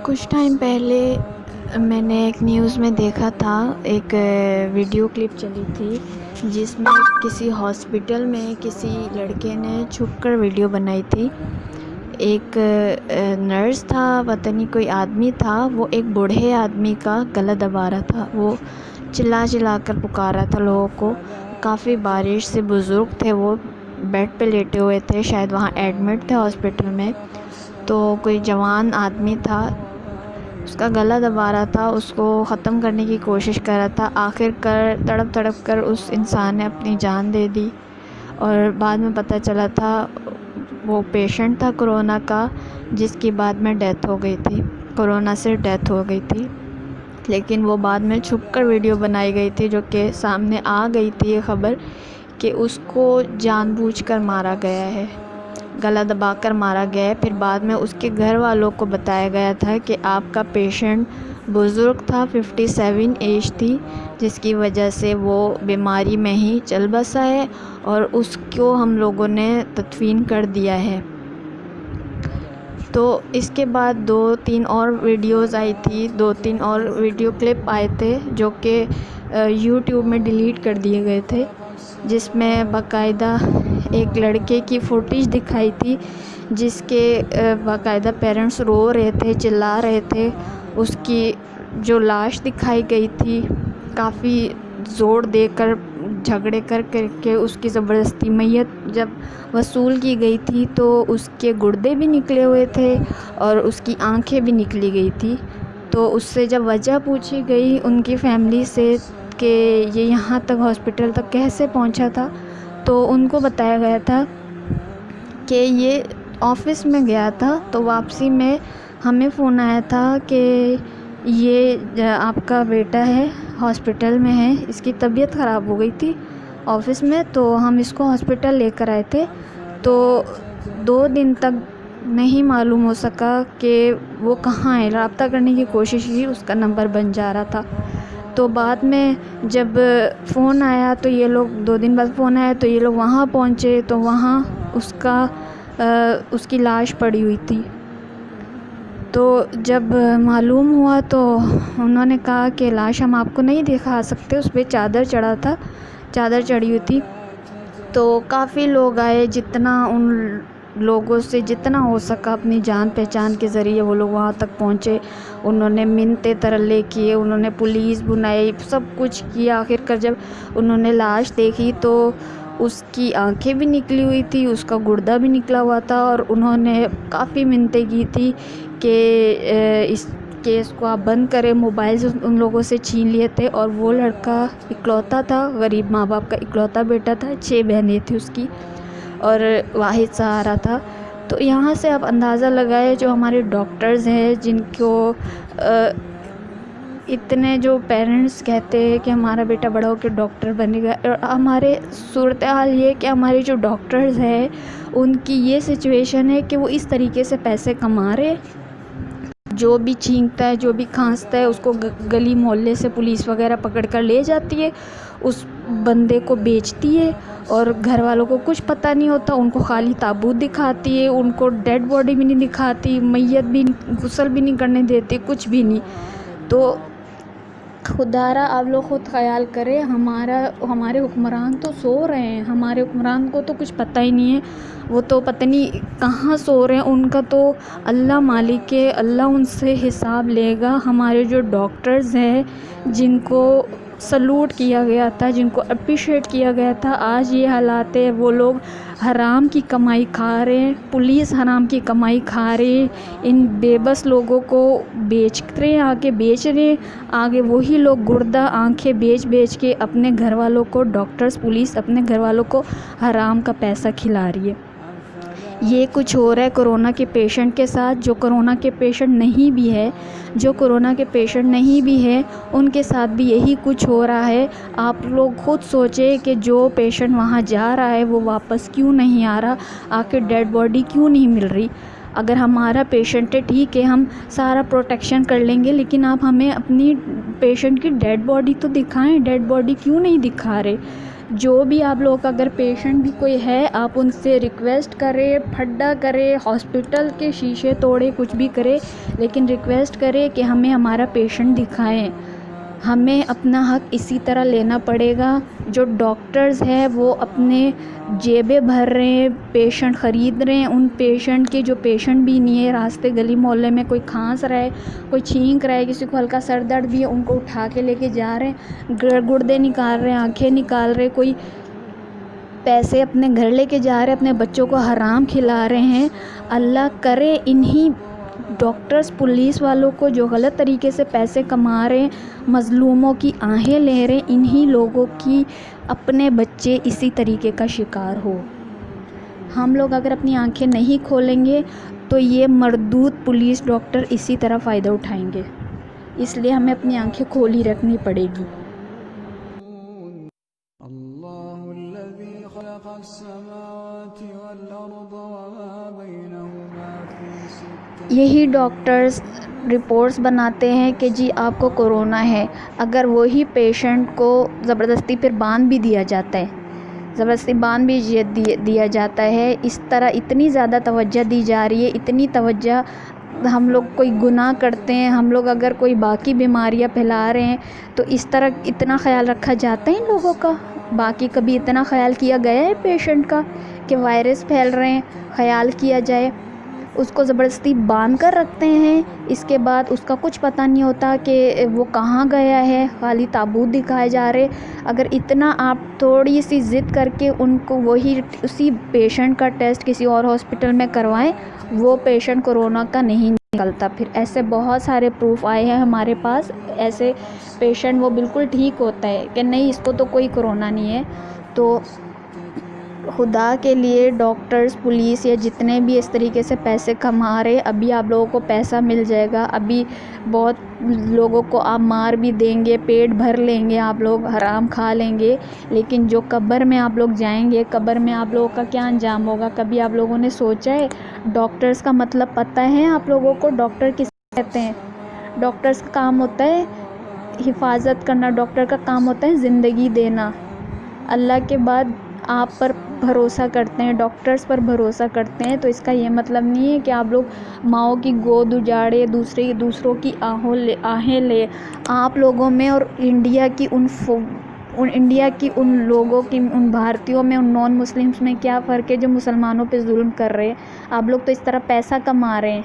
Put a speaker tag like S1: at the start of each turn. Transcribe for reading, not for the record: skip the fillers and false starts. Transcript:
S1: کچھ ٹائم پہلے میں نے ایک نیوز میں دیکھا تھا، ایک ویڈیو کلپ چلی تھی جس میں کسی ہاسپٹل میں کسی لڑکے نے چھپ کر ویڈیو بنائی تھی۔ ایک نرس تھا، پتہ نہیں کوئی آدمی تھا، وہ ایک بوڑھے آدمی کا گلا دبا رہا تھا، وہ چلا چلا کر پکار رہا تھا لوگوں کو۔ کافی بارش سے بزرگ تھے، وہ بیڈ پہ لیٹے ہوئے تھے، شاید وہاں ایڈمٹ تھے ہاسپٹل میں۔ تو کوئی جوان آدمی تھا، اس کا گلا دبا رہا تھا، اس کو ختم کرنے کی کوشش کر رہا تھا۔ آخر کر تڑپ تڑپ کر اس انسان نے اپنی جان دے دی، اور بعد میں پتہ چلا تھا وہ پیشنٹ تھا کرونا کا، جس کی بعد میں ڈیتھ ہو گئی تھی، کرونا سے ڈیتھ ہو گئی تھی۔ لیکن وہ بعد میں چھپ کر ویڈیو بنائی گئی تھی، جو کہ سامنے آ گئی تھی یہ خبر کہ اس کو جان بوجھ کر مارا گیا ہے، گلا دبا کر مارا گیا ہے۔ پھر بعد میں اس کے گھر والوں کو بتایا گیا تھا کہ آپ کا پیشنٹ بزرگ تھا، 57 ایج تھی، جس کی وجہ سے وہ بیماری میں ہی چل بسا ہے، اور اس کو ہم لوگوں نے تدفین کر دیا ہے۔ تو اس کے بعد 2-3 اور ویڈیوز آئی تھی، 2-3 اور ویڈیو کلپ آئے تھے جو کہ یوٹیوب میں ڈیلیٹ کر دیے گئے تھے، جس میں باقاعدہ ایک لڑکے کی فوٹیج دکھائی تھی، جس کے باقاعدہ پیرنٹس رو رہے تھے، چلا رہے تھے۔ اس کی جو لاش دکھائی گئی تھی، کافی زور دے کر، جھگڑے کر کے اس کی زبردستی میت جب وصول کی گئی تھی، تو اس کے گردے بھی نکلے ہوئے تھے اور اس کی آنکھیں بھی نکلی گئی تھی۔ تو اس سے جب وجہ پوچھی گئی ان کی فیملی سے کہ یہ یہاں تک ہاسپٹل تک کیسے پہنچا تھا، تو ان کو بتایا گیا تھا کہ یہ آفس میں گیا تھا، تو واپسی میں ہمیں فون آیا تھا کہ یہ آپ کا بیٹا ہے، ہاسپٹل میں ہے، اس کی طبیعت خراب ہو گئی تھی آفس میں، تو ہم اس کو ہاسپٹل لے کر آئے تھے۔ تو 2 دن تک نہیں معلوم ہو سکا کہ وہ کہاں ہے، رابطہ کرنے کی کوشش کی، اس کا نمبر بند جا رہا تھا۔ تو بعد میں جب فون آیا تو یہ لوگ 2 دن بعد فون آیا تو یہ لوگ وہاں پہنچے، تو وہاں اس کی لاش پڑی ہوئی تھی۔ تو جب معلوم ہوا تو انہوں نے کہا کہ لاش ہم آپ کو نہیں دکھا سکتے، اس پہ چادر چڑھا تھا، چادر چڑھی ہوئی تھی۔ تو کافی لوگ آئے، جتنا ان لوگوں سے جتنا ہو سکا اپنی جان پہچان کے ذریعے وہ لوگ وہاں تک پہنچے۔ انہوں نے منتیں ترلے کیے، انہوں نے پولیس بنائی، سب کچھ کیا۔ آخر کر جب انہوں نے لاش دیکھی تو اس کی آنکھیں بھی نکلی ہوئی تھی، اس کا گردہ بھی نکلا ہوا تھا، اور انہوں نے کافی منتیں کی تھی کہ اس کیس کو آپ بند کریں۔ موبائل ان لوگوں سے چھین لیے تھے، اور وہ لڑکا اکلوتا تھا، غریب ماں باپ کا اکلوتا بیٹا تھا، 6 بہنیں تھیں اس کی، اور واحد سہارا تھا۔ تو یہاں سے آپ اندازہ لگائے جو ہمارے ڈاکٹرز ہیں، جن کو اتنے جو پیرنٹس کہتے ہیں کہ ہمارا بیٹا بڑا ہو کے ڈاکٹر بنے گا، اور ہمارے صورتحال یہ کہ ہمارے جو ڈاکٹرز ہیں ان کی یہ سچویشن ہے کہ وہ اس طریقے سے پیسے کما رہے، جو بھی چھینکتا ہے، جو بھی کھانستا ہے، اس کو گلی محلے سے پولیس وغیرہ پکڑ کر لے جاتی ہے، اس بندے کو بیچتی ہے، اور گھر والوں کو کچھ پتہ نہیں ہوتا، ان کو خالی تابوت دکھاتی ہے، ان کو ڈیڈ باڈی بھی نہیں دکھاتی، میت بھی غسل بھی نہیں کرنے دیتی، کچھ بھی نہیں۔ تو خدا را آپ لوگ خود خیال کریں، ہمارے حکمران تو سو رہے ہیں، ہمارے حکمران کو تو کچھ پتہ ہی نہیں ہے، وہ تو پتہ نہیں کہاں سو رہے ہیں، ان کا تو اللہ مالک ہے، اللہ ان سے حساب لے گا۔ ہمارے جو ڈاکٹرز ہیں، جن کو سلوٹ کیا گیا تھا، جن کو اپریشیٹ کیا گیا تھا، آج یہ حالات ہے، وہ لوگ حرام کی کمائی کھا رہے ہیں، پولیس حرام کی کمائی کھا رہے ہیں، ان بے بس لوگوں کو بیچ رہے ہیں، آگے بیچ رہے ہیں، آگے وہی لوگ گردہ آنکھیں بیچ کے اپنے گھر والوں کو، ڈاکٹرز پولیس اپنے گھر والوں کو حرام کا پیسہ کھلا رہی ہے۔ یہ کچھ ہو رہا ہے کرونا کے پیشنٹ کے ساتھ، جو کرونا کے پیشنٹ نہیں بھی ہے، جو کرونا کے پیشنٹ نہیں بھی ہے ان کے ساتھ بھی یہی کچھ ہو رہا ہے۔ آپ لوگ خود سوچیں کہ جو پیشنٹ وہاں جا رہا ہے وہ واپس کیوں نہیں آ رہا، آخر ڈیڈ باڈی کیوں نہیں مل رہی۔ اگر ہمارا پیشنٹ ہے، ٹھیک ہے، ہم سارا پروٹیکشن کر لیں گے، لیکن آپ ہمیں اپنی پیشنٹ کی ڈیڈ باڈی تو دکھائیں، ڈیڈ باڈی کیوں نہیں دکھا رہے۔
S2: جو بھی آپ لوگ اگر پیشنٹ بھی کوئی ہے آپ ان سے ریکویسٹ کرے، پھڈا کرے، ہاسپٹل کے شیشے توڑے، کچھ بھی کرے، لیکن ریکویسٹ کرے کہ ہمیں ہمارا پیشنٹ دکھائیں. ہمیں اپنا حق اسی طرح لینا پڑے گا. جو ڈاکٹرز ہیں وہ اپنے جیبیں بھر رہے ہیں، پیشنٹ خرید رہے ہیں. ان پیشنٹ کے جو پیشنٹ بھی نہیں ہے، راستے گلی محلے میں کوئی کھانس رہا ہے، کوئی چھینک رہا ہے، کسی کو ہلکا سر درد بھی ہے، ان کو اٹھا کے لے کے جا رہے ہیں، گردے نکال رہے ہیں، آنکھیں نکال رہے، کوئی پیسے اپنے گھر لے کے جا رہے ہیں، اپنے بچوں کو حرام کھلا رہے ہیں. اللہ کرے انہی ڈاکٹرز پولیس والوں کو جو غلط طریقے سے پیسے کما رہے ہیں، مظلوموں کی آہیں لے رہے ہیں، انہی لوگوں کی اپنے بچے اسی طریقے کا شکار ہو. ہم لوگ اگر اپنی آنکھیں نہیں کھولیں گے تو یہ مردود پولیس ڈاکٹر اسی طرح فائدہ اٹھائیں گے. اس لیے ہمیں اپنی آنکھیں کھولی رکھنی پڑے گی.
S3: اللہ الذی خلق السماوات والارض وما بینہما فی ستۃ
S2: یہی ڈاکٹرز رپورٹس بناتے ہیں کہ جی آپ کو کورونا ہے، اگر وہی پیشنٹ کو زبردستی پھر باندھ بھی دیا جاتا ہے، زبردستی باندھ بھی دیا جاتا ہے. اس طرح اتنی زیادہ توجہ دی جا رہی ہے، اتنی توجہ. ہم لوگ کوئی گناہ کرتے ہیں، ہم لوگ اگر کوئی باقی بیماریاں پھیلا رہے ہیں تو اس طرح اتنا خیال رکھا جاتا ہے ان لوگوں کا. باقی کبھی اتنا خیال کیا گیا ہے پیشنٹ کا کہ وائرس پھیل رہے ہیں، خیال کیا جائے. اس کو زبردستی باندھ کر رکھتے ہیں، اس کے بعد اس کا کچھ پتہ نہیں ہوتا کہ وہ کہاں گیا ہے، خالی تابوت دکھائے جا رہے. اگر اتنا آپ تھوڑی سی ضد کر کے ان کو وہی اسی پیشنٹ کا ٹیسٹ کسی اور ہاسپٹل میں کروائیں، وہ پیشنٹ کورونا کا نہیں نکلتا. پھر ایسے بہت سارے پروف آئے ہیں ہمارے پاس، ایسے پیشنٹ وہ بالکل ٹھیک ہوتا ہے کہ نہیں اس کو تو کوئی کورونا نہیں ہے. تو خدا کے لیے ڈاکٹرز، پولیس یا جتنے بھی اس طریقے سے پیسے کما رہے، ابھی آپ لوگوں کو پیسہ مل جائے گا، ابھی بہت لوگوں کو آپ مار بھی دیں گے، پیٹ بھر لیں گے، آپ لوگ حرام کھا لیں گے. لیکن جو قبر میں آپ لوگ جائیں گے، قبر میں آپ لوگوں کا کیا انجام ہوگا؟ کبھی آپ لوگوں نے سوچا ہے؟ ڈاکٹرز کا مطلب پتہ ہے آپ لوگوں کو؟ ڈاکٹر کس کہتے ہیں؟ ڈاکٹرز کا کام ہوتا ہے حفاظت کرنا، ڈاکٹر کا کام ہوتا ہے زندگی دینا. اللہ کے بعد آپ پر بھروسہ کرتے ہیں، ڈاکٹرز پر بھروسہ کرتے ہیں، تو اس کا یہ مطلب نہیں ہے کہ آپ لوگ ماؤں کی گود اجاڑے، دوسروں کی آہیں لے. آپ لوگوں میں اور انڈیا کی ان لوگوں کی، ان بھارتیوں میں، ان نان مسلمس میں کیا فرق ہے جو مسلمانوں پہ ظلم کر رہے ہیں؟ آپ لوگ تو اس طرح پیسہ کما رہے ہیں.